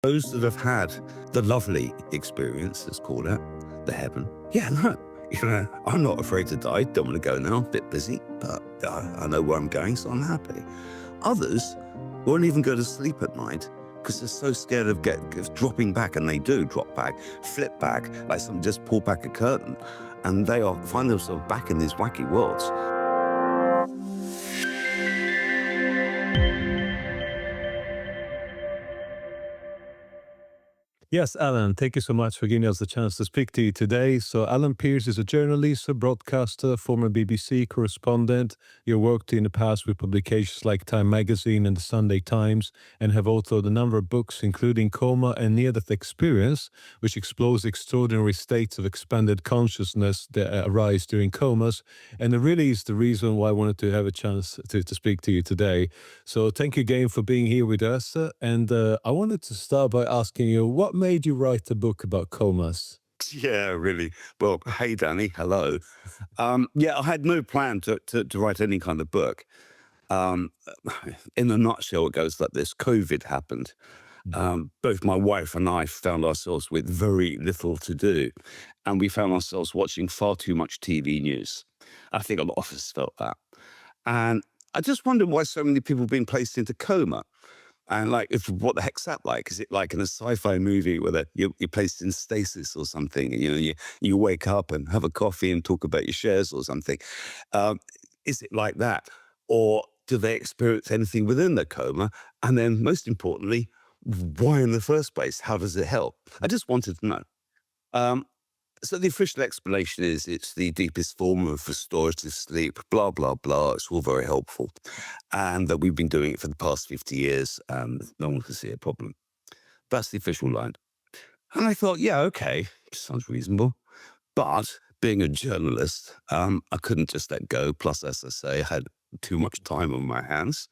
Those that have had the lovely experience, let's call it, the heaven, yeah, no, I'm not afraid to die, don't want to go now, a bit busy, but I know where I'm going, so I'm happy. Others won't even go to sleep at night because they're so scared of dropping back, and they do drop back, flip back, like someone just pull back a curtain, and they find themselves back in these wacky worlds. Yes, Alan, thank you so much for giving us the chance to speak to you today. So Alan Pearce is a journalist, a broadcaster, former BBC correspondent. You worked in the past with publications like Time Magazine and the Sunday Times, and have authored a number of books, including Coma and Near-Death Experience, which explores extraordinary states of expanded consciousness that arise during comas. And it really is the reason why I wanted to have a chance to speak to you today. So thank you again for being here with us. And I wanted to start by asking you, what made you write a book about comas? Yeah, really. Well, hey, Dani, hello. Yeah, I had no plan to write any kind of book. Um, in a nutshell, it goes like this. COVID happened. Both my wife and I found ourselves with very little to do, and we found ourselves watching far too much TV news. I think a lot of us felt that. And I just wondered why so many people have been placed into coma. And like, what the heck's that like? Is it like in a sci-fi movie where you're placed in stasis or something? And, you wake up and have a coffee and talk about your shares or something. Is it like that? Or do they experience anything within the coma? And then most importantly, why in the first place? How does it help? I just wanted to know. Um, so the official explanation is it's the deepest form of restorative sleep, blah, blah, blah. It's all very helpful. And that we've been doing it for the past 50 years. No one can see a problem. That's the official line. And I thought, yeah, okay, sounds reasonable. But being a journalist, I couldn't just let go. Plus, as I say, I had too much time on my hands.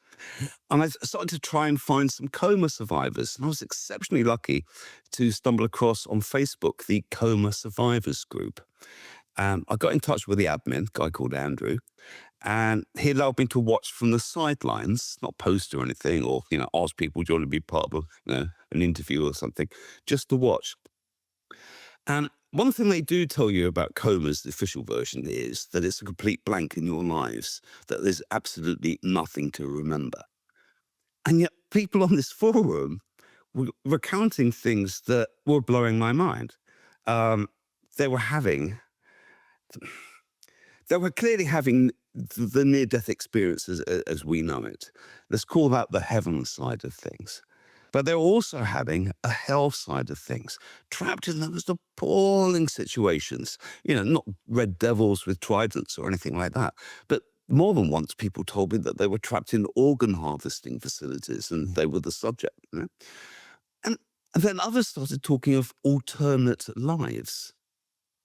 And I started to try and find some coma survivors. And I was exceptionally lucky to stumble across on Facebook the Coma Survivors group. I got in touch with the admin, a guy called Andrew, and he allowed me to watch from the sidelines, not post or anything, or ask people, do you want to be part of an interview or something, just to watch. And one thing they do tell you about comas, the official version, is that it's a complete blank in your lives, that there's absolutely nothing to remember. And yet people on this forum were recounting things that were blowing my mind. Um, they were having, they were clearly having the near-death experience as we know it. Let's call that the heaven side of things. But they're also having a hell side of things, trapped in the most appalling situations, not red devils with tridents or anything like that. But more than once, people told me that they were trapped in organ harvesting facilities and they were the subject. And then others started talking of alternate lives.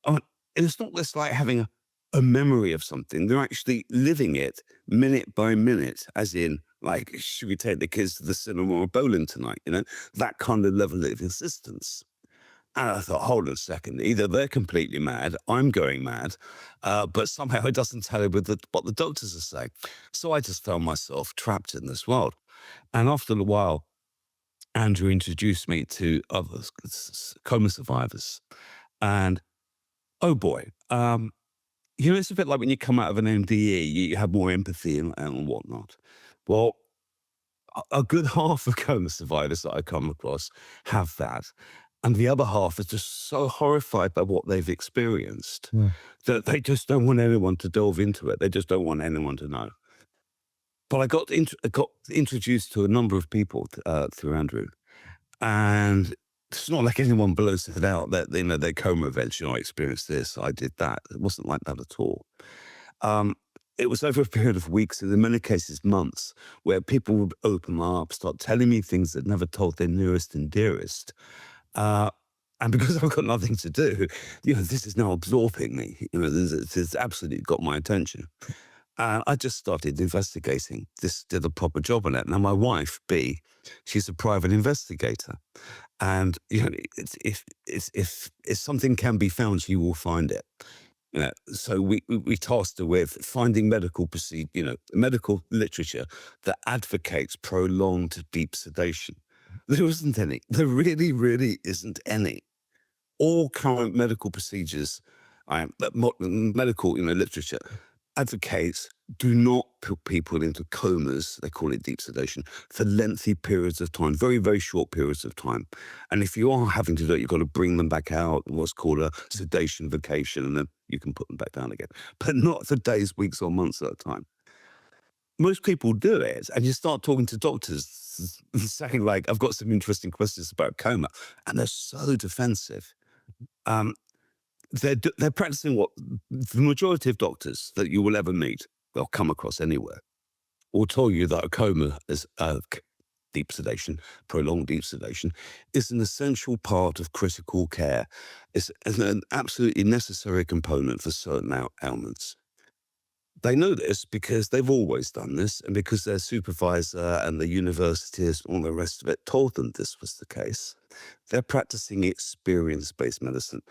And it's not just like having a memory of something. They're actually living it minute by minute, as in, like, should we take the kids to the cinema or bowling tonight? That kind of level of existence. And I thought, hold on a second, either they're completely mad, I'm going mad, but somehow it doesn't tally with what the doctors are saying. So I just found myself trapped in this world. And after a while, Andrew introduced me to other coma survivors. And oh boy, it's a bit like when you come out of an NDE, you have more empathy and whatnot. Well, a good half of coma survivors that I come across have that. And the other half is just so horrified by what they've experienced that they just don't want anyone to delve into it. They just don't want anyone to know. But I got introduced to a number of people through Andrew. And it's not like anyone blows it out that, their coma eventually, I experienced this, I did that. It wasn't like that at all. It was over a period of weeks, and in many cases months, where people would open up, start telling me things they'd never told their nearest and dearest. And because I've got nothing to do, this is now absorbing me. This has absolutely got my attention. And I just started investigating. This did a proper job on it. Now, my wife, B, she's a private investigator. And, if something can be found, she will find it. So we tasked her with finding medical literature that advocates prolonged deep sedation. There isn't any. There really, really isn't any. All current medical procedures, medical literature advocates do not put people into comas, they call it deep sedation, for lengthy periods of time, very, very short periods of time. And if you are having to do it, you've got to bring them back out, what's called a sedation vacation, and then you can put them back down again. But not for days, weeks, or months at a time. Most people do it, and you start talking to doctors saying, like, I've got some interesting questions about coma, and they're so defensive. Um, they're practicing what the majority of doctors that you will ever meet, they'll come across anywhere, will tell you that a coma is deep sedation, prolonged deep sedation, is an essential part of critical care. It's an absolutely necessary component for certain ailments. They know this because they've always done this, and because their supervisor and the universities and all the rest of it told them this was the case. They're practicing experience-based medicine.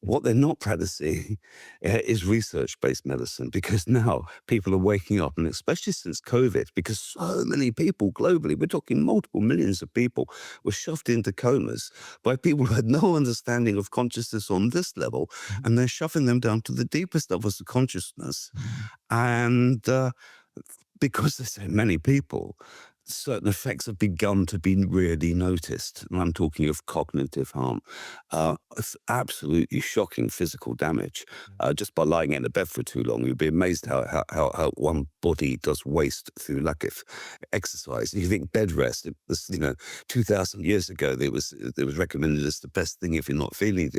What they're not practicing is research-based medicine, because now people are waking up, and especially since COVID, because so many people globally, we're talking multiple millions of people, were shoved into comas by people who had no understanding of consciousness on this level, and they're shoving them down to the deepest levels of consciousness. And because there's so many people, certain effects have begun to be really noticed. And I'm talking of cognitive harm, absolutely shocking physical damage. Just by lying in a bed for too long, you'd be amazed how one body does waste through lack of exercise. You think bed rest, it was, 2,000 years ago, it was recommended as the best thing if you're not feeling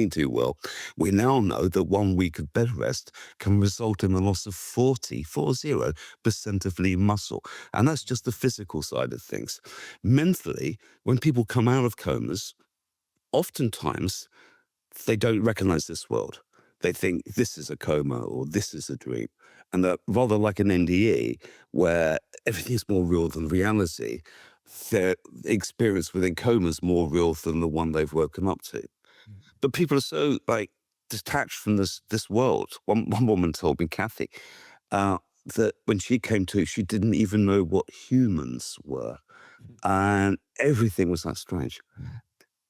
too well. We now know that 1 week of bed rest can result in a loss of 40% of lean muscle. And that's just the physical side of things. Mentally, when people come out of comas, oftentimes they don't recognize this world. They think this is a coma or this is a dream. And that rather like an NDE, where everything is more real than reality, their experience within coma is more real than the one they've woken up to. But people are so detached from this world. One woman told me, Kathy, that when she came to, she didn't even know what humans were, and everything was that strange.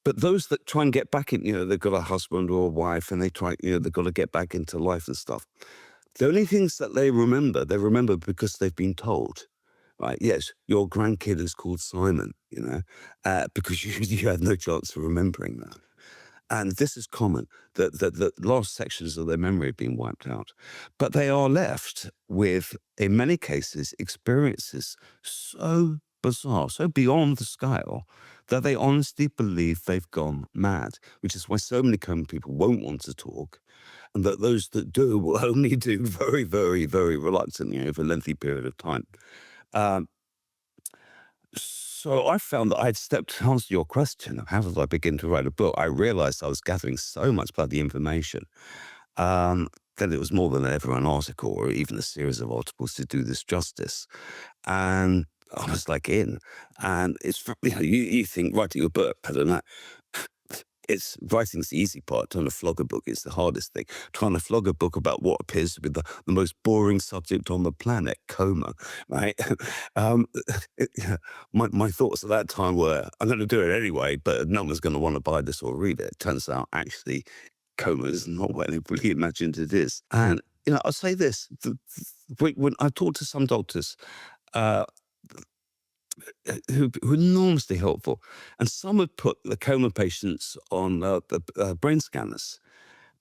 But those that try and get back in, they've got a husband or a wife, and they try, they've got to get back into life and stuff. The only things that they remember because they've been told. Right? Yes, your grandkid is called Simon. Because you had no chance of remembering that. And this is common, that the last sections of their memory have been wiped out. But they are left with, in many cases, experiences so bizarre, so beyond the scale, that they honestly believe they've gone mad, which is why so many common people won't want to talk, and that those that do will only do very, very, very reluctantly over a lengthy period of time. Um, so I found that I'd stepped to answer your question of how did I begin to write a book. I realized I was gathering so much bloody information that it was more than ever an article or even a series of articles to do this justice. And I was like in, and it's, you think writing a book, I don't know. It's writing's the easy part. Trying to flog a book is the hardest thing. Trying to flog a book about what appears to be the most boring subject on the planet, coma, right? um, my thoughts at that time were, I'm going to do it anyway, but no one's going to want to buy this or read it. Turns out, actually, coma is not what anybody imagined it is. And, I'll say this. When I talk to some doctors, uh, who are enormously helpful. And some would put the coma patients on the brain scanners,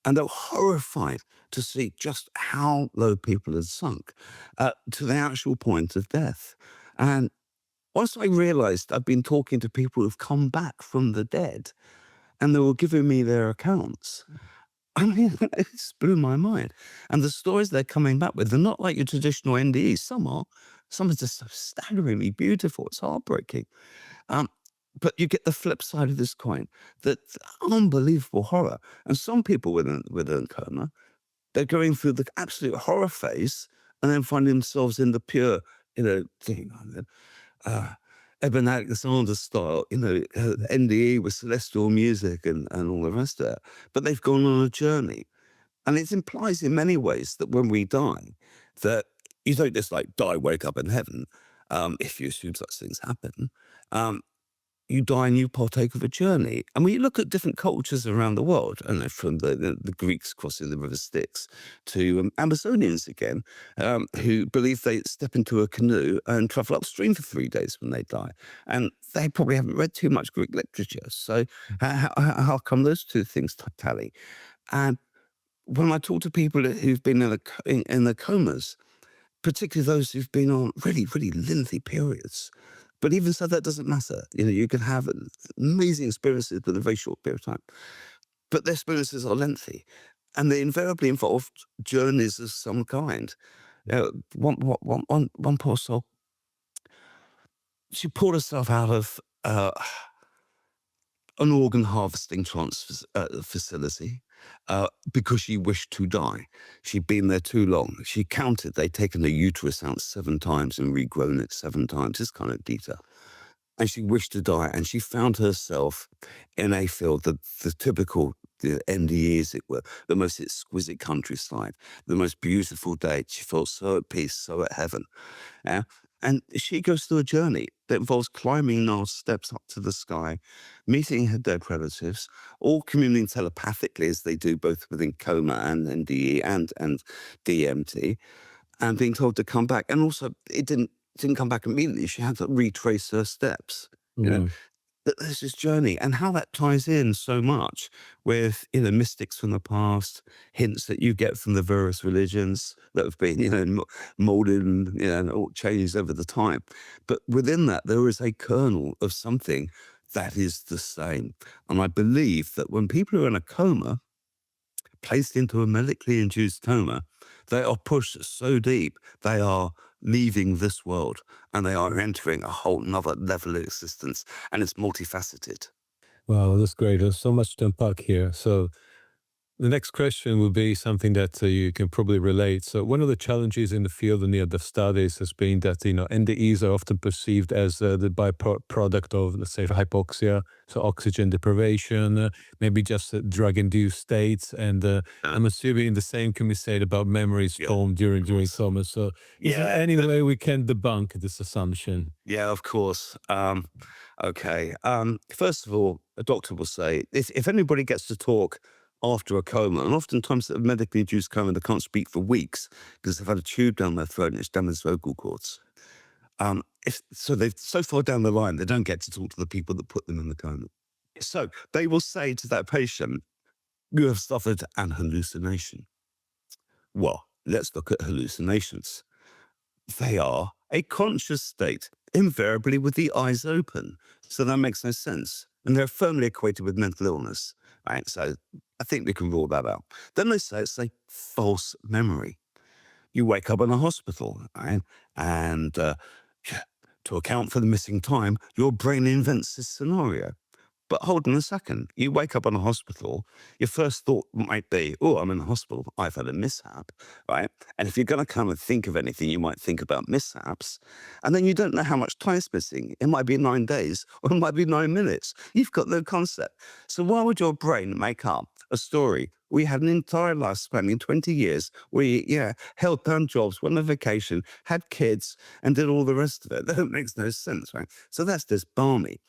and they were horrified to see just how low people had sunk to the actual point of death. And once I realized I'd been talking to people who've come back from the dead, and they were giving me their accounts, I mean, it just blew my mind. And the stories they're coming back with, they're not like your traditional NDEs. Some are. Some are just so staggeringly beautiful. It's heartbreaking. Um, but you get the flip side of this coin, that unbelievable horror. And some people within coma, they're going through the absolute horror phase and then finding themselves in the pure, thing. Uh, Eben Alexander style, NDE with celestial music and all the rest of it. But they've gone on a journey. And it implies in many ways that when we die, that you don't just die, wake up in heaven, if you assume such things happen. Um, you die and you partake of a journey. And when you look at different cultures around the world, and from the Greeks crossing the river Styx to Amazonians again, who believe they step into a canoe and travel upstream for 3 days when they die. And they probably haven't read too much Greek literature. So how come those two things tally? And when I talk to people who've been in the comas, particularly those who've been on really, really lengthy periods. But even so, that doesn't matter. You can have amazing experiences within a very short period of time. But their experiences are lengthy. And they invariably involve journeys of some kind. One poor soul, she pulled herself out of an organ harvesting facility because she wished to die. She'd been there too long. She counted, they'd taken her uterus out 7 times and regrown it 7 times, this kind of detail. And she wished to die, and she found herself in a field, the typical the NDEs, it were, the most exquisite countryside, the most beautiful day. She felt so at peace, so at heaven. Yeah. And she goes through a journey that involves climbing gnarled steps up to the sky, meeting her dead relatives, all communing telepathically as they do both within Coma and NDE and DMT, and being told to come back. And also, it didn't come back immediately. She had to retrace her steps. You know, Mm. that there's this journey and how that ties in so much with mystics from the past, hints that you get from the various religions that have been molded and and all changed over the time. But within that, there is a kernel of something that is the same. And I believe that when people are in a coma, placed into a medically induced coma, they are pushed so deep, they are leaving this world and they are entering a whole nother level of existence, and it's multifaceted. Wow, that's great. There's so much to unpack here. So the next question will be something that you can probably relate. So one of the challenges in the field and the studies has been that NDEs are often perceived as the byproduct of, let's say, hypoxia, so oxygen deprivation, maybe just drug-induced states, and Uh, I'm assuming the same can be said about memories yeah, formed during of course. coma. So is there Yeah, any way we can debunk this assumption? yeah, of course. Okay. First of all, a doctor will say if anybody gets to talk after a coma, and oftentimes a medically induced coma, they can't speak for weeks because they've had a tube down their throat and it's damaged vocal cords. If so, they've so far down the line, they don't get to talk to the people that put them in the coma. So they will say to that patient, "You have suffered an hallucination." Well, let's look at hallucinations. They are a conscious state, invariably with the eyes open. So that makes no sense. And they're firmly equated with mental illness. Right. So I think we can rule that out. Then they say it's a false memory. You wake up in a hospital, right? And to account for the missing time, your brain invents this scenario. But hold on a second. You wake up in a hospital, your first thought might be, oh, I'm in the hospital. I've had a mishap, right? And if you're going to come and think of anything, you might think about mishaps. And then you don't know how much time's missing. It might be 9 days or it might be 9 minutes. You've got no concept. So why would your brain make up a story? We had an entire life spanning 20 years. We, held down jobs, went on vacation, had kids, and did all the rest of it. That makes no sense, right? So that's just balmy.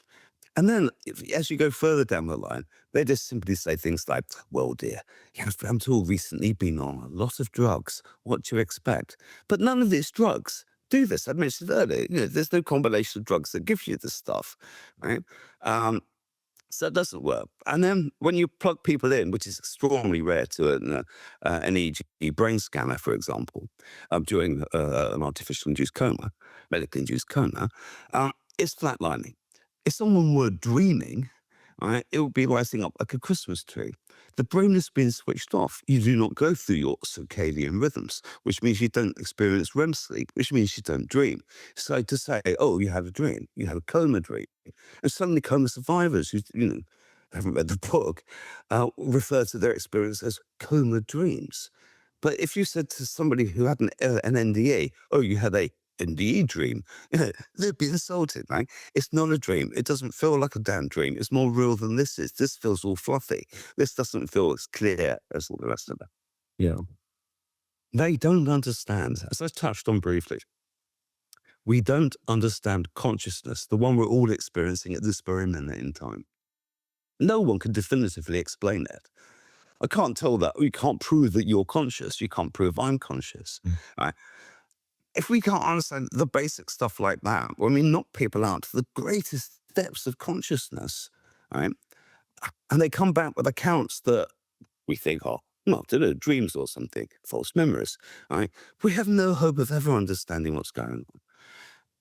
And then as you go further down the line, they just simply say things like, well, dear, you have until recently been on a lot of drugs. What do you expect? But none of these drugs do this. I mentioned earlier, there's no combination of drugs that gives you this stuff, right? Um, so it doesn't work. And then when you plug people in, which is extraordinarily rare to an EEG brain scanner, for example, during an artificial induced coma, medically induced coma, it's flatlining. If someone were dreaming, right, it would be lighting up like a Christmas tree. The brain has been switched off. You do not go through your circadian rhythms, which means you don't experience REM sleep, which means you don't dream. So to say, oh, you had a dream, you had a coma dream, and suddenly coma survivors who, haven't read the book, refer to their experience as coma dreams. But if you said to somebody who had an NDE, oh, you had a NDE dream, they'd be insulted, right? It's not a dream. It doesn't feel like a damn dream. It's more real than this is. This feels all fluffy. This doesn't feel as clear as all the rest of it. Yeah. They don't understand, as I touched on briefly, We don't understand consciousness, the one we're all experiencing at this very minute in time. No one can definitively explain it. I can't tell that. You can't prove that you're conscious. You can't prove I'm conscious. Right? If we can't understand the basic stuff like that, when we knock people out to the greatest depths of consciousness, right? And they come back with accounts that we think are, well, I don't know, dreams or something, false memories, right? We have no hope of ever understanding what's going on.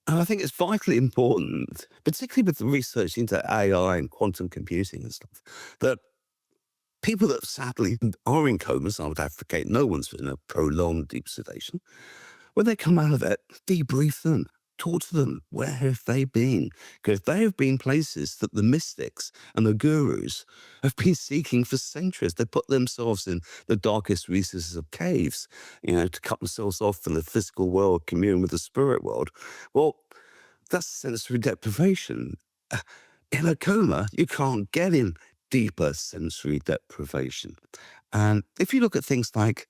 And I think it's vitally important, particularly with the research into AI and quantum computing and stuff, that people that sadly are in comas, I would advocate no one's in a prolonged deep sedation, when they come out of it, debrief them, talk to them. Where have they been? Because they have been places that the mystics and the gurus have been seeking for centuries. They put themselves in the darkest recesses of caves, to cut themselves off from the physical world, commune with the spirit world. Well, that's sensory deprivation. In a coma, you can't get in deeper sensory deprivation. And if you look at things like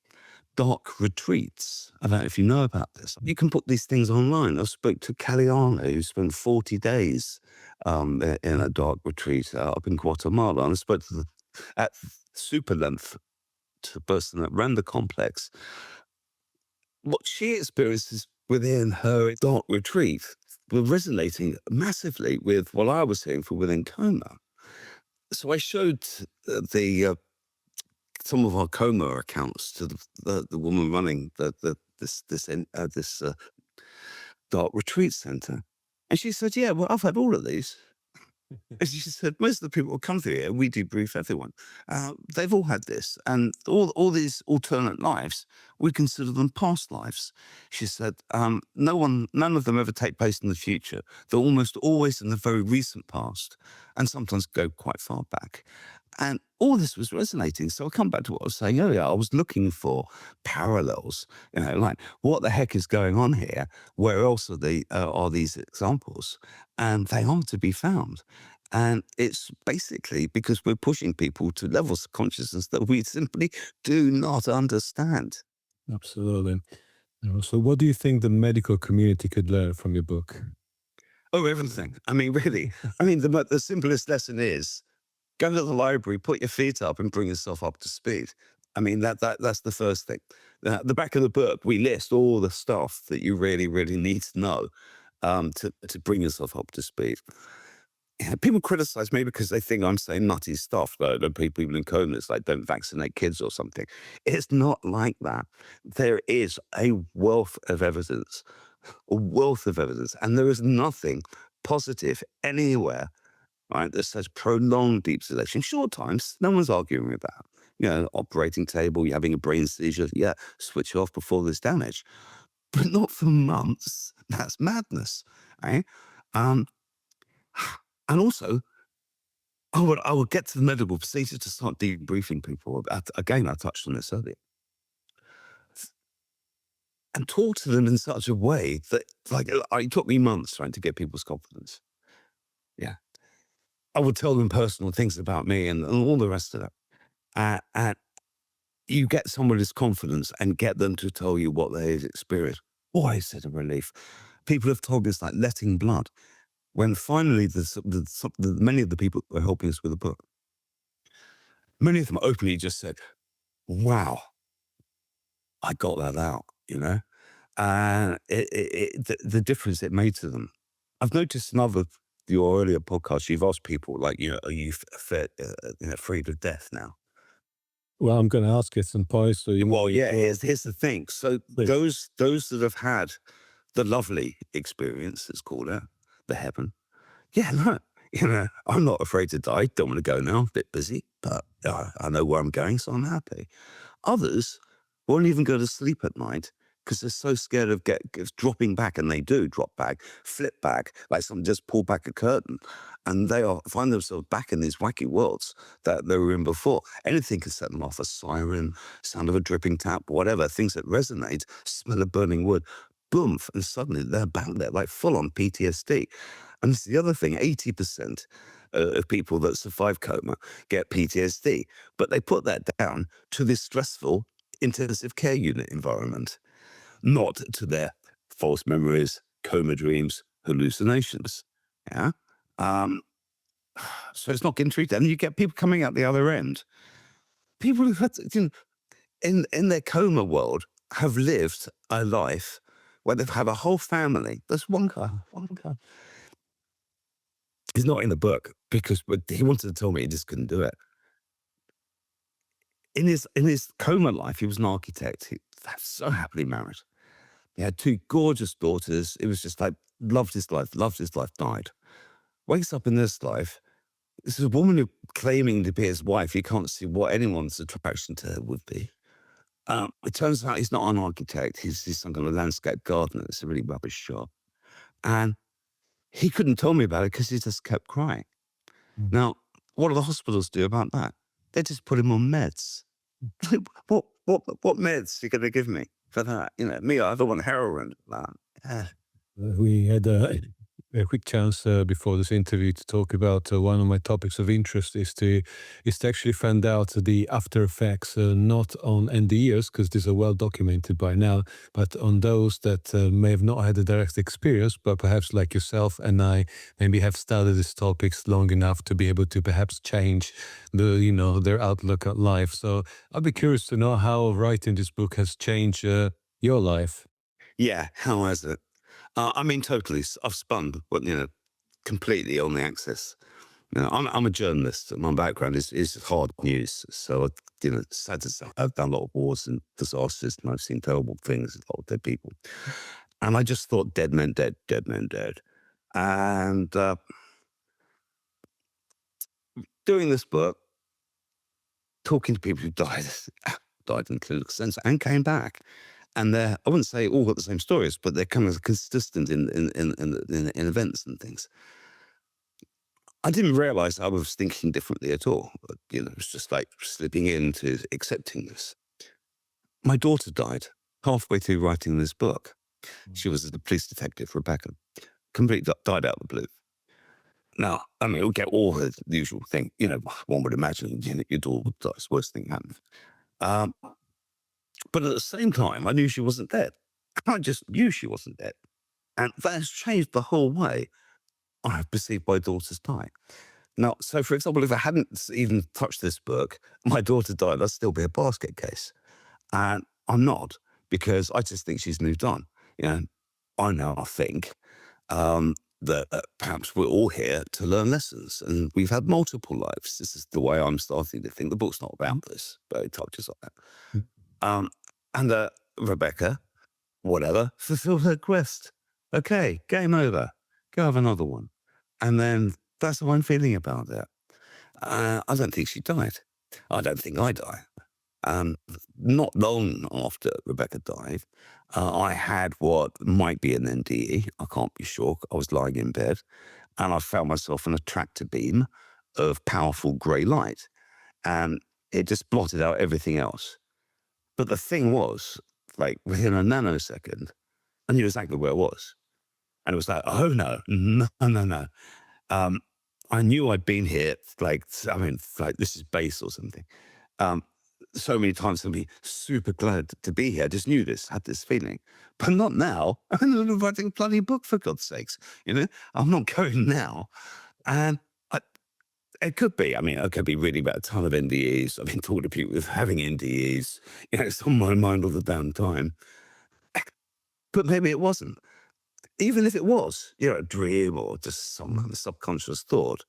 dark retreats, I don't know if you know about this, you can put these things online. I spoke to Caliano, who spent 40 days in a dark retreat up in Guatemala. And I spoke to at super length to the person that ran the complex. What she experiences within her dark retreat were resonating massively with what I was hearing from within Coma. So I showed the some of our Coma accounts to the woman running this dark retreat center, and she said, "Yeah, well, I've had all of these." And she said, "Most of the people who come through here, we debrief everyone. They've all had this, and all these alternate lives, we consider them past lives." She said, none of them ever take place in the future. They're almost always in the very recent past, and sometimes go quite far back. And all this was resonating. So I come back to what I was saying earlier. I was looking for parallels, like what the heck is going on here? Where else are these examples? And they are to be found. And it's basically because we're pushing people to levels of consciousness that we simply do not understand. Absolutely. So what do you think the medical community could learn from your book? Oh, everything. I mean, really. I mean, the simplest lesson is go to the library, put your feet up, and bring yourself up to speed. I mean, that's the first thing. The back of the book, we list all the stuff that you really, really need to know to bring yourself up to speed. Yeah, people criticize me because they think I'm saying nutty stuff, like the people in comas, like don't vaccinate kids or something. It's not like that. There is a wealth of evidence, and there is nothing positive anywhere, right, that says prolonged deep sedation. Short times, no one's arguing with that. Operating table, you're having a brain seizure, yeah, switch off before there's damage. But not for months. That's madness, right? Um, and also, I would get to the medical procedure to start debriefing people. Again, I touched on this earlier. And talk to them in such a way that, like, it took me months trying to get people's confidence. Yeah. I would tell them personal things about me and all the rest of that. And you get somebody's confidence and get them to tell you what they experienced. Boy, is it a relief. People have told me it's like letting blood. When finally, many of the people who are helping us with the book, many of them openly just said, "Wow, I got that out," and the difference it made to them. I've noticed in your earlier podcasts, you've asked people like, are you afraid of death now? Well, I'm going to ask you some points. So Well, yeah, here's the thing. So Please. those that have had the lovely experience, let's call it, the heaven. Yeah, no, I'm not afraid to die. Don't want to go now. A bit busy, but I know where I'm going, so I'm happy. Others won't even go to sleep at night because they're so scared of dropping back, and they do drop back, flip back, like someone just pulled back a curtain, and they find themselves back in these wacky worlds that they were in before. Anything can set them off: a siren, sound of a dripping tap, whatever, things that resonate, smell of burning wood, boom, and suddenly they're back there, like full-on PTSD. And it's the other thing, 80% of people that survive coma get PTSD, but they put that down to this stressful intensive care unit environment, not to their false memories, coma dreams, hallucinations. Yeah. Um, so it's not getting treated. And you get people coming out the other end. People who've had, in their coma world, have lived a life where they've had a whole family. There's one guy. He's not in the book because he wanted to tell me he just couldn't do it. In his coma life, he was an architect. He was so happily married. He had 2 gorgeous daughters. It was just like, loved his life, died. Wakes up in this life. This is a woman who claiming to be his wife. You can't see what anyone's attraction to her would be. It turns out he's not an architect. He's some kind of landscape gardener. It's a really rubbish job. And he couldn't tell me about it because he just kept crying. Mm. Now, what do the hospitals do about that? They just put him on meds. What meds are you going to give me for that? Me, I don't want heroin. We had a quick chance before this interview to talk about one of my topics of interest is to actually find out the after effects, not on NDEs, because these are well documented by now, but on those that may have not had a direct experience, but perhaps like yourself and I maybe have studied these topics long enough to be able to perhaps change their outlook at life. So I'd be curious to know how writing this book has changed your life. Yeah, how has it? Totally. I've spun, but completely on the axis. I'm a journalist. My background is hard news. So, sad to say, I've done a lot of wars and disasters, and I've seen terrible things, a lot of dead people. And I just thought dead men dead, dead men dead. And doing this book, talking to people who died in clinical sense and came back. And I wouldn't say all got the same stories, but they're kind of consistent in events and things. I didn't realize I was thinking differently at all. It was just like slipping into accepting this. My daughter died halfway through writing this book. She was the police detective, Rebecca. Completely died out of the blue. Now, we'll get all the usual thing. One would imagine your daughter dies, worst thing happens. But at the same time, I knew she wasn't dead. I just knew she wasn't dead. And that has changed the whole way I have perceived my daughter's die. Now, so for example, if I hadn't even touched this book, my daughter died, I'd still be a basket case. And I'm not, because I just think she's moved on. I think that perhaps we're all here to learn lessons, and we've had multiple lives. This is the way I'm starting to think. The book's not about this, but it touches on that. And Rebecca, whatever, fulfilled her quest. Okay, game over. Go have another one. And then that's how I'm feeling about it. I don't think she died. I don't think I die. Not long after Rebecca died, I had what might be an NDE. I can't be sure. I was lying in bed and I found myself in a tractor beam of powerful grey light. And it just blotted out everything else. But the thing was, like within a nanosecond, I knew exactly where it was. And it was like, oh no. I knew I'd been here, like this is base or something. So many times I'd be super glad to be here. I just knew this, had this feeling. But not now. I'm writing a bloody book, for God's sakes. I'm not going now. And it could be. It could be reading about a ton of NDEs. I've been talking to people with having NDEs. It's on my mind all the damn time. But maybe it wasn't. Even if it was, a dream or just some kind of subconscious thought,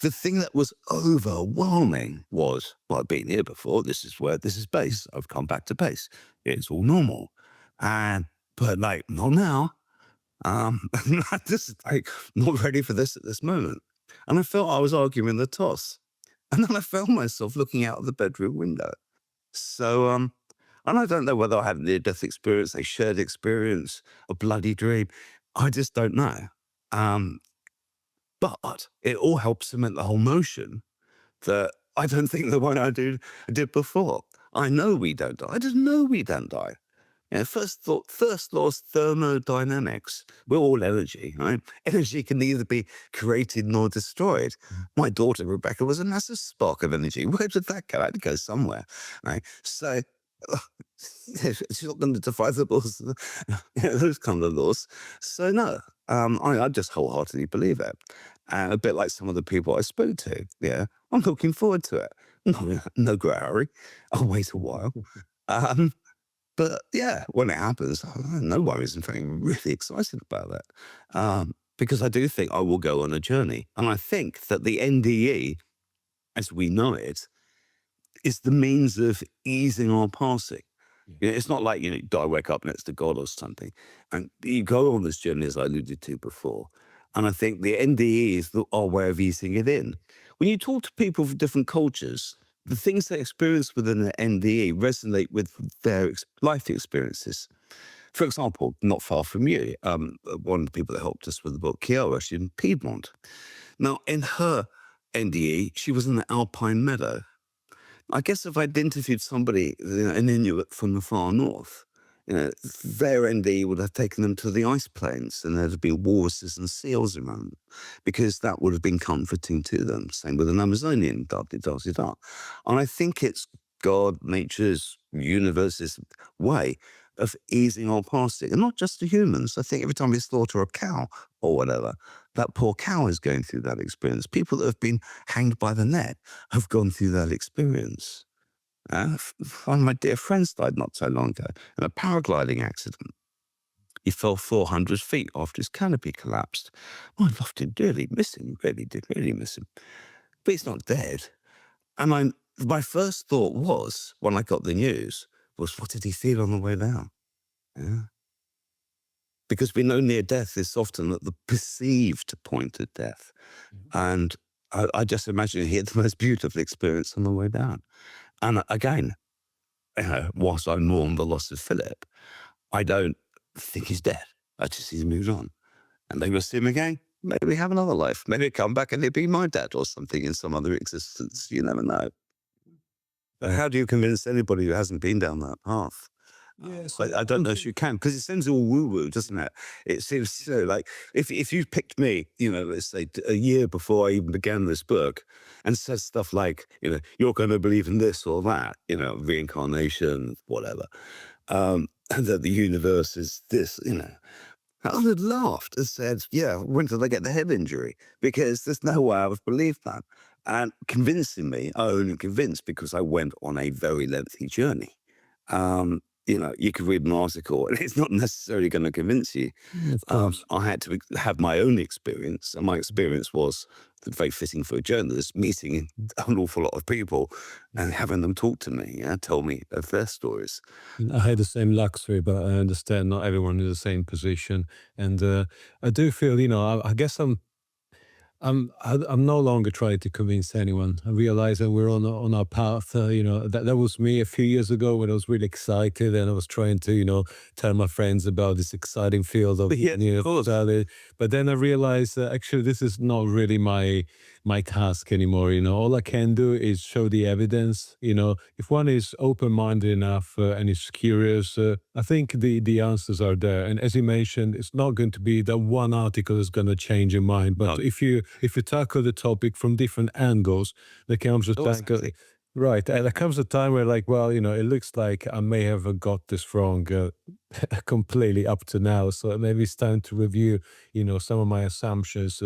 the thing that was overwhelming was, well, I've been here before. This is where this is base. I've come back to base. It's all normal. But not now. This is not ready for this at this moment. And I felt I was arguing the toss. And then I found myself looking out of the bedroom window. So, and I don't know whether I had a near-death experience, a shared experience, a bloody dream. I just don't know. But it all helps cement the whole notion that I don't think the one I did before. I know we don't die. I just know we don't die. First law's thermodynamics. We're all energy, right? Energy can neither be created nor destroyed. My daughter, Rebecca, was a massive spark of energy. Where did that go? It had to go somewhere, right? So she's not going to defy the laws, those kind of laws. So no, I just wholeheartedly believe it. And a bit like some of the people I spoke to, yeah, I'm looking forward to it. No growlery. I'll wait a while. Um, but yeah, when it happens, no worries. In fact, I'm really excited about that. Because I do think I will go on a journey. And I think that the NDE, as we know it, is the means of easing our passing. Yeah. You know, it's not like, I wake up next to God or something. And you go on this journey, as I alluded to before. And I think the NDE is our way of easing it in. When you talk to people from different cultures, the things they experience within the NDE resonate with their life experiences. For example, not far from you, one of the people that helped us with the book, Kiara, she's in Piedmont. Now, in her NDE, she was in the Alpine meadow. I guess if I'd interviewed somebody, an Inuit from the far north, their ND would have taken them to the ice plains and there'd be walruses and seals around them because that would have been comforting to them. Same with an Amazonian, da-di-da-di-da. And I think it's God, nature's, universe's way of easing our passing, and not just to humans. I think every time we slaughter a cow or whatever, that poor cow is going through that experience. People that have been hanged by the neck have gone through that experience. One of my dear friends died not so long ago in a paragliding accident. He fell 400 feet after his canopy collapsed. Oh, I loved him dearly, miss him, really did, really miss him. But he's not dead. And my first thought was, when I got the news, was what did he feel on the way down? Yeah. Because we know near death is often at the perceived point of death. And I just imagine he had the most beautiful experience on the way down. And again, whilst I mourn the loss of Philip, I don't think he's dead. I just see he's moved on. And maybe we'll see him again. Maybe have another life. Maybe come back and he'll be my dad or something in some other existence. You never know. But how do you convince anybody who hasn't been down that path? Yes, I don't know if you can, because it seems all woo-woo, doesn't it? It seems so like if you picked me, let's say a year before I even began this book, and said stuff like, you're going to believe in this or that, reincarnation, whatever, and that the universe is this, I would have laughed and said, yeah, when did I get the head injury? Because there's no way I would believe that. And convincing me, I only convinced because I went on a very lengthy journey. You could read an article and it's not necessarily going to convince you. of course. I had to have my own experience, and my experience was very fitting for a journalist, meeting an awful lot of people and having them talk to me, tell me of their stories. I had the same luxury, but I understand not everyone is in the same position. And I do feel, I guess I'm no longer trying to convince anyone. I realize that we're on our path. That was me a few years ago when I was really excited and I was trying to tell my friends about this exciting field of Yeah, of course. study. But then I realized actually this is not really my task anymore. All I can do is show the evidence. If one is open minded enough and is curious, I think the answers are there. And as you mentioned, it's not going to be that one article that's going to change your mind, but No. if you tackle the topic from different angles, there comes a Oh, time, exactly. right? And there comes a time where, like, well, it looks like I may have got this wrong completely up to now. So maybe it's time to review, some of my assumptions.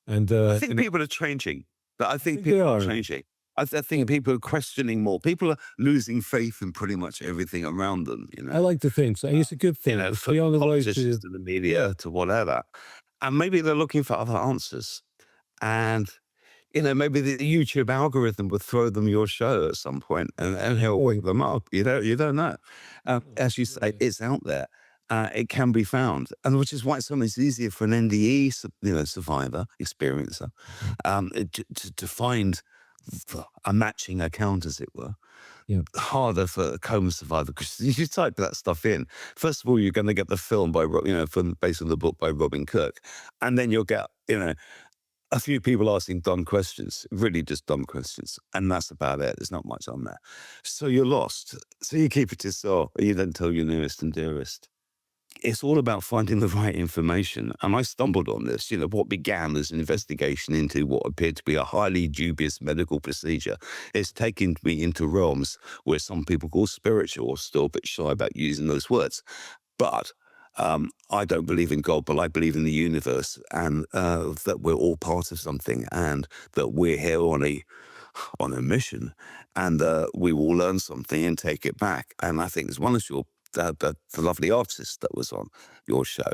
And I think people are changing. But I think think they people are are. changing. I think people are questioning more. People are losing faith in pretty much everything around them, I like to think so. And it's a good thing. It's from the only way politicians to, to the media to whatever. And maybe they're looking for other answers. And, maybe the YouTube algorithm would throw them your show at some point and he'll wake them up. You don't know. As you say, it's out there. It can be found. And which is why it's so much easier for an NDE, survivor, experiencer, to find a matching account, as it were. yeah. Harder for a Coma survivor because you type that stuff in. First of all, you're going to get the film by, based on the book by Robin Cook, and then you'll get, a few people asking dumb questions, really just dumb questions, and that's about it. There's not much on there, so you're lost. So you keep it to yourself. You then tell your nearest and dearest. it's all about finding the right information. And I stumbled on this, what began as an investigation into what appeared to be a highly dubious medical procedure. It's taken me into realms where some people call spiritual, or still a bit shy about using those words. But I don't believe in God, but I believe in the universe, and that we're all part of something, and that we're here on a mission, and we will learn something and take it back. And I think as one of the lovely artists that was on your show,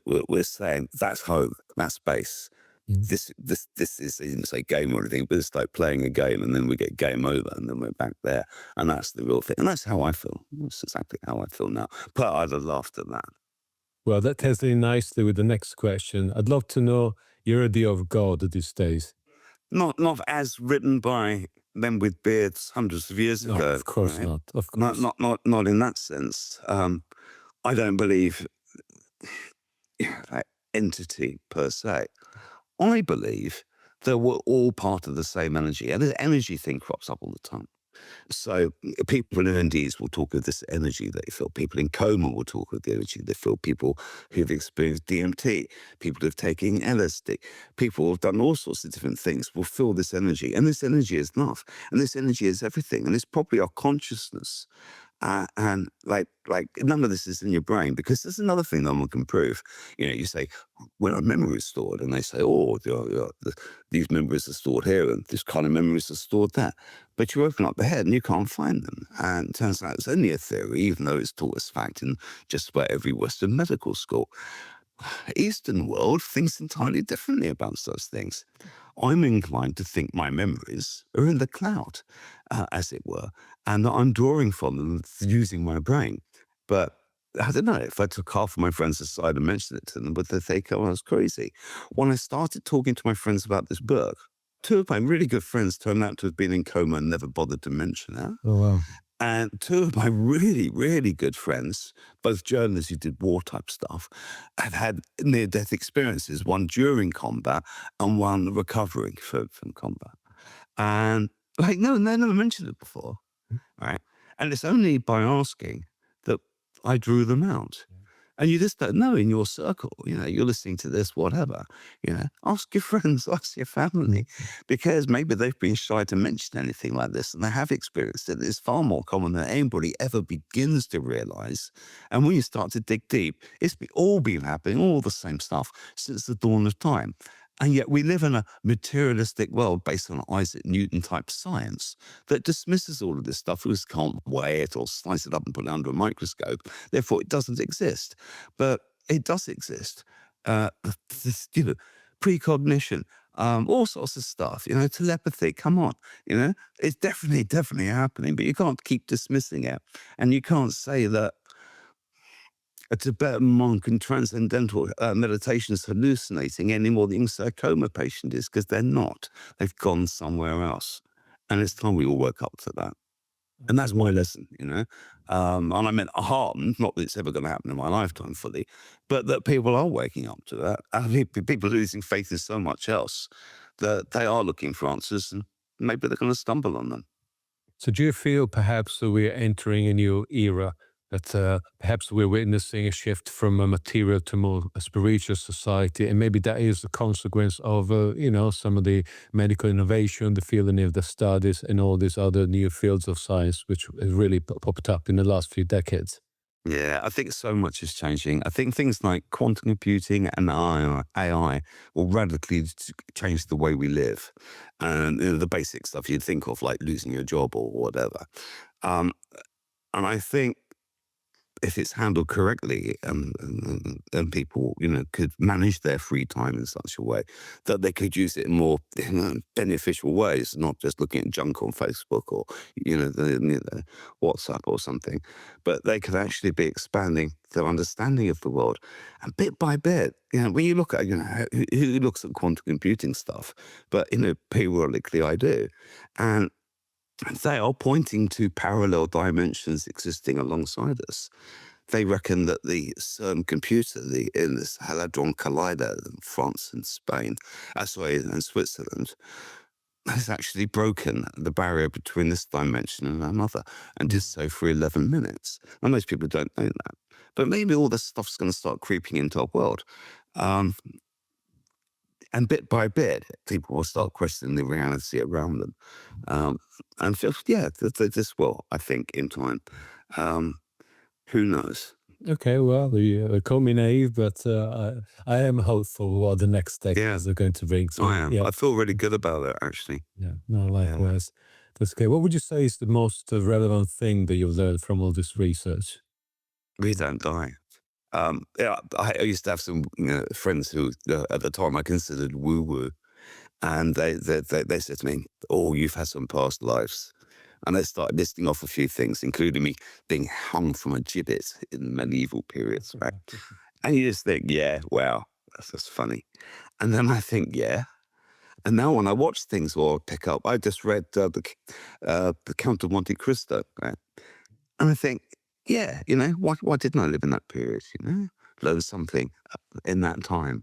we're saying that's home, that's base. This is, he didn't say game or anything, but it's like playing a game, and then we get game over, and then we're back there, and that's the real thing. And that's how I feel. That's exactly how I feel now. But I'd have laughed at that. Well, that ties in nicely with the next question. I'd love to know your idea of God these days. Not as written by men with beards hundreds of years No, ago. of course right? not. Of course. Not in that sense. I don't believe that entity per se. I believe that we're all part of the same energy, and the energy thing crops up all the time. So people in NDEs will talk of this energy they feel. People in Coma will talk of the energy they feel. People who've experienced DMT, people who've taken LSD, people who've done all sorts of different things will feel this energy. And this energy is love. And this energy is everything. And it's probably our consciousness. And like none of this is in your brain, because there's another thing no one can prove. You say, when a memory is stored, and they say, these memories are stored here, and this kind of memories are stored there. But you open up the head and you can't find them. And it turns out it's only a theory, even though it's taught as fact in just about every Western medical school. Eastern world thinks entirely differently about such things. I'm inclined to think my memories are in the cloud, as it were, and that I'm drawing from them using my brain. But I don't know, if I took half of my friends aside and mentioned it to them, would they think I was crazy? When I started talking to my friends about this book, two of my really good friends turned out to have been in coma and never bothered to mention it. Oh, wow. And two of my really, really good friends, both journalists who did war type stuff, have had near-death experiences, one during combat and one recovering from combat. And no, they never mentioned it before, right? And it's only by asking that I drew them out. And you just don't know in your circle, you're listening to this, whatever, ask your friends, ask your family, because maybe they've been shy to mention anything like this, and they have experienced it. It's far more common than anybody ever begins to realize. And when you start to dig deep, it's all been happening, all the same stuff since the dawn of time. And yet we live in a materialistic world based on Isaac Newton type science that dismisses all of this stuff. We just can't weigh it or slice it up and put it under a microscope. Therefore, it doesn't exist. But it does exist. This, precognition, all sorts of stuff, telepathy, come on, it's definitely happening, but you can't keep dismissing it. And you can't say that a Tibetan monk in transcendental meditation is hallucinating any more than a coma patient is, because they're not. They've gone somewhere else. And it's time we all woke up to that. And that's my lesson, and I meant heartened, not that it's ever going to happen in my lifetime fully, but that people are waking up to that. I think people are losing faith in so much else that they are looking for answers, and maybe they're going to stumble on them. So do you feel perhaps that we're entering a new era, that perhaps we're witnessing a shift from a material to more a spiritual society, and maybe that is a consequence of, some of the medical innovation, the fielding of the studies, and all these other new fields of science, which have really popped up in the last few decades? Yeah, I think so much is changing. I think things like quantum computing and AI will radically change the way we live. And the basic stuff you'd think of, like losing your job or whatever. Um, and I think if it's handled correctly, and people, could manage their free time in such a way that they could use it in more beneficial ways, not just looking at junk on Facebook or, the WhatsApp or something, but they could actually be expanding their understanding of the world. And bit by bit, when you look at, who looks at quantum computing stuff, but, periodically I do. And they are pointing to parallel dimensions existing alongside us. They reckon that the CERN computer, in this Hadron Collider in France and Spain, and Switzerland, has actually broken the barrier between this dimension and another, and did so for 11 minutes. And most people don't know that. But maybe all this stuff's going to start creeping into our world. Um, and bit by bit, people will start questioning the reality around them. And just, yeah, this will, I think, in time. Who knows? Okay, well, you call me naive, but I am hopeful what the next Yeah, decades are going to bring. So, I am. yeah, I feel really good about it, actually. yeah, no, Yeah. likewise. That's okay. What would you say is the most relevant thing that you've learned from all this research? We don't die. Yeah, I used to have some friends who, at the time, I considered woo-woo. And they said to me, "Oh, you've had some past lives." And they started listing off a few things, including me being hung from a gibbet in medieval periods, right? And you just think, yeah, wow, that's just funny. And then I think, yeah. And now when I watch things or pick up, I just read the Count of Monte Cristo, right? And I think, yeah, why didn't I live in that period, Learn something in that time,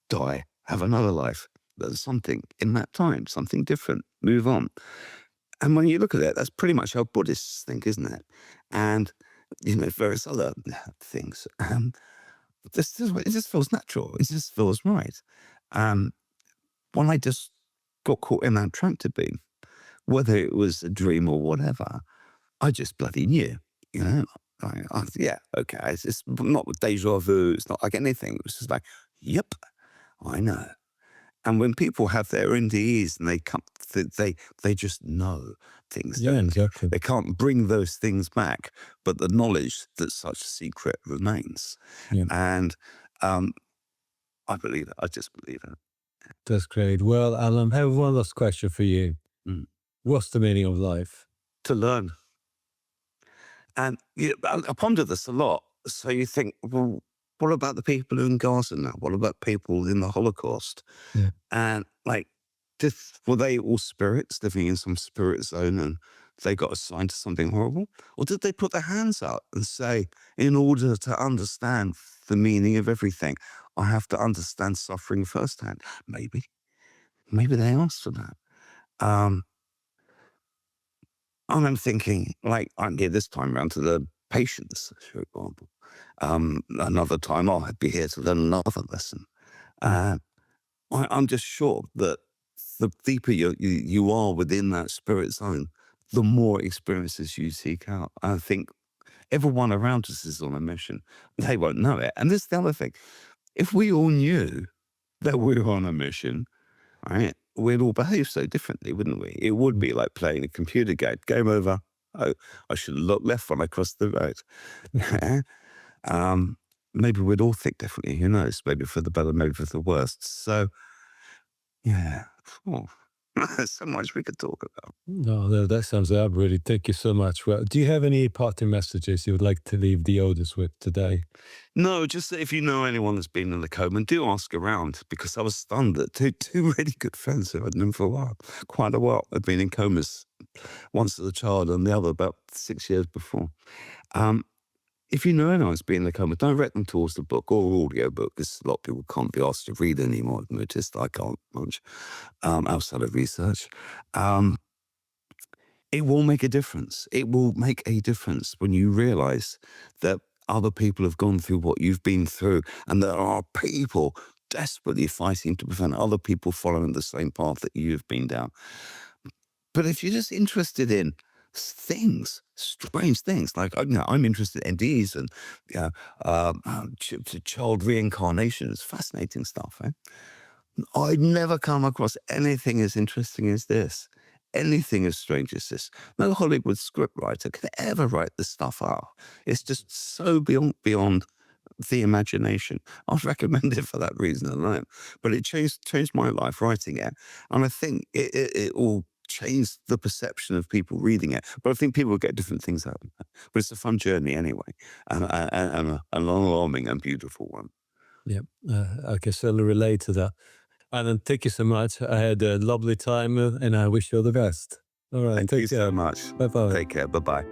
die, have another life. There's something in that time, something different, move on. And when you look at it, that's pretty much how Buddhists think, isn't it? And, various other things. It just feels natural. It just feels right. When I just got caught in that tractor beam, whether it was a dream or whatever, I just bloody knew, yeah, okay. It's not deja vu. It's not like anything. It was just like, yep, I know. And when people have their NDEs and they just know things. Yeah, exactly. They can't bring those things back, but the knowledge that such secret remains. Yeah. And I believe it. I just believe it. That's great. Well, Alan, I have one last question for you. What's the meaning of life? To learn. And I ponder this a lot. So you think, well, what about the people in Gaza now? What about people in the Holocaust? Yeah. And were they all spirits living in some spirit zone and they got assigned to something horrible? Or did they put their hands out and say, in order to understand the meaning of everything, I have to understand suffering firsthand? Maybe they asked for that. I'm thinking, like, I'm here this time around to learn patience, for example. Another time I'll be here to learn another lesson. I'm just sure that the deeper you are within that spirit zone, the more experiences you seek out. I think everyone around us is on a mission. They won't know it. And this is the other thing. If we all knew that we were on a mission, right, we'd all behave so differently, wouldn't we? It would be like playing a computer game over. Oh, I should look left when I cross the road. Maybe we'd all think differently. Who knows? Maybe for the better, maybe for the worst. So, yeah. Oh, so much we could talk about. No, that sounds really. Thank you so much. Well, do you have any parting messages you would like to leave the audience with today? No, just that if you know anyone that's been in the coma, do ask around, because I was stunned that two really good friends who I'd known for quite a while, had been in comas, once as a child and the other about 6 years before. If you know anyone that's been in the coma, direct them towards the book or audio book, because a lot of people can't be asked to read anymore. I've noticed I can't much outside of research. It will make a difference. It will make a difference when you realize that other people have gone through what you've been through, and there are people desperately fighting to prevent other people following the same path that you've been down. But if you're just interested in things, strange things, like, I'm interested in NDEs and child reincarnation. It's fascinating stuff. I'd never come across anything as interesting as this. Anything as strange as this. No Hollywood scriptwriter could ever write this stuff up. It's just so beyond the imagination. I'd recommend it for that reason alone. But it changed my life writing it. And I think it all changed the perception of people reading it. But I think people will get different things out of it. But it's a fun journey anyway. And an alarming and beautiful one. Yeah, I can certainly relate to that. Alan, thank you so much. I had a lovely time and I wish you all the best. All right, Thank you so much. Bye-bye. Take care. Bye-bye.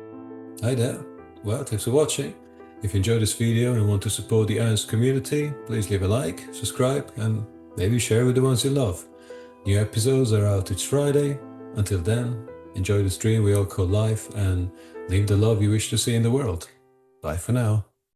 Hi there. Well, thanks for watching. If you enjoyed this video and want to support the IANDS community, please leave a like, subscribe, and maybe share with the ones you love. New episodes are out each Friday. Until then, enjoy the stream we all call life and live the love you wish to see in the world. Bye for now.